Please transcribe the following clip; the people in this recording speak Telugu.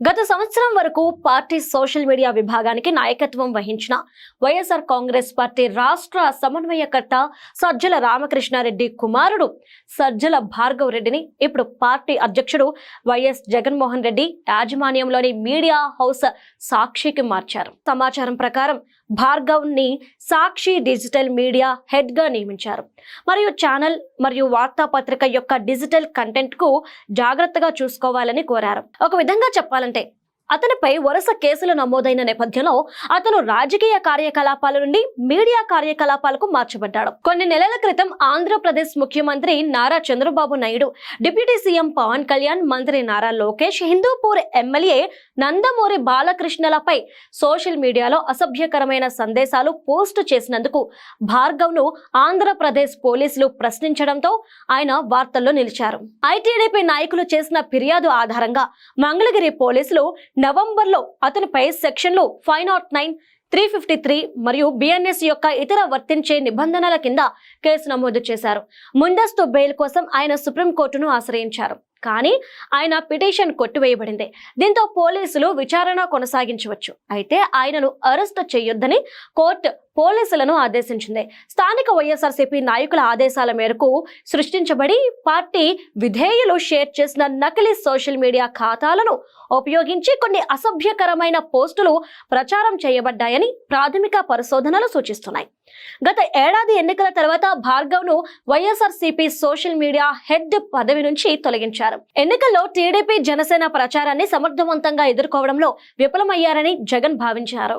గత సంవత్సరం వరకు పార్టీ సోషల్ మీడియా విభాగానికి నాయకత్వం వహించిన వైఎస్ఆర్ కాంగ్రెస్ పార్టీ రాష్ట్ర సమన్వయకర్త సజ్జల రామకృష్ణారెడ్డి కుమారుడు సజ్జల భార్గవ్ రెడ్డిని ఇప్పుడు పార్టీ అధ్యక్షుడు వైఎస్ జగన్మోహన్ రెడ్డి యాజమాన్యంలోని మీడియా హౌస్ సాక్షికి మార్చారు. సమాచారం ప్రకారం భార్గవ్ ని సాక్షి డిజిటల్ మీడియా హెడ్ గా నియమించారు. మరియు ఛానల్ మరియు వార్తాపత్రిక యొక్క డిజిటల్ కంటెంట్ కు జాగ్రత్తగా చూసుకోవాలని కోరారు. ఒక విధంగా చెప్పాలంటే అతనిపై వరుస కేసులు నమోదైన నేపథ్యంలో అతను రాజకీయ కార్యకలాపాల నుండి మీడియా కార్యకలాపాలకు మార్చబడ్డాడు. కొన్ని నెలల క్రితం ఆంధ్రప్రదేశ్ ముఖ్యమంత్రి నారా చంద్రబాబు నాయుడు, డిప్యూటీ సీఎం పవన్ కళ్యాణ్, మంత్రి నారా లోకేష్, హిందూపూర్ ఎమ్మెల్యే నందమూరి బాలకృష్ణలపై సోషల్ మీడియాలో అసభ్యకరమైన సందేశాలు పోస్టు చేసినందుకు భార్గవ్ ను ఆంధ్రప్రదేశ్ పోలీసులు ప్రశ్నించడంతో ఆయన వార్తల్లో నిలిచారు. ఐటీడీపీ నాయకులు చేసిన ఫిర్యాదు ఆధారంగా మంగళగిరి పోలీసులు నవంబర్లో అతనిపై సెక్షన్లు 509, 353 మరియు బిఎన్ఎస్ యొక్క ఇతర వర్తించే నిబంధనల కింద కేసు నమోదు చేశారు. ముందస్తు బెయిల్ కోసం ఆయన సుప్రీంకోర్టును ఆశ్రయించారు. కానీ ఆయన పిటిషన్ కొట్టివేయబడింది. దీంతో పోలీసులు విచారణ కొనసాగించవచ్చు. అయితే ఆయనను అరెస్ట్ చేయొద్దని కోర్టు పోలీసులను ఆదేశించింది. స్థానిక వైఎస్ఆర్సీపీ నాయకుల ఆదేశాల మేరకు సృష్టించబడి పార్టీ విధేయులు షేర్ చేసిన నకిలీ సోషల్ మీడియా ఖాతాలను ఉపయోగించి కొన్ని అసభ్యకరమైన పోస్టులు ప్రచారం చేయబడ్డాయని ప్రాథమిక పరిశోధనలు సూచిస్తున్నాయి. గత ఏడాది ఎన్నికల తర్వాత భార్గవ్ ను వైఎస్ఆర్సీపీ సోషల్ మీడియా హెడ్ పదవి నుంచి తొలగించారు. ఎన్నికల్లో టీడీపీ జనసేన ప్రచారాన్ని సమర్థవంతంగా ఎదుర్కోవడంలో విఫలమయ్యారని జగన్ భావించారు.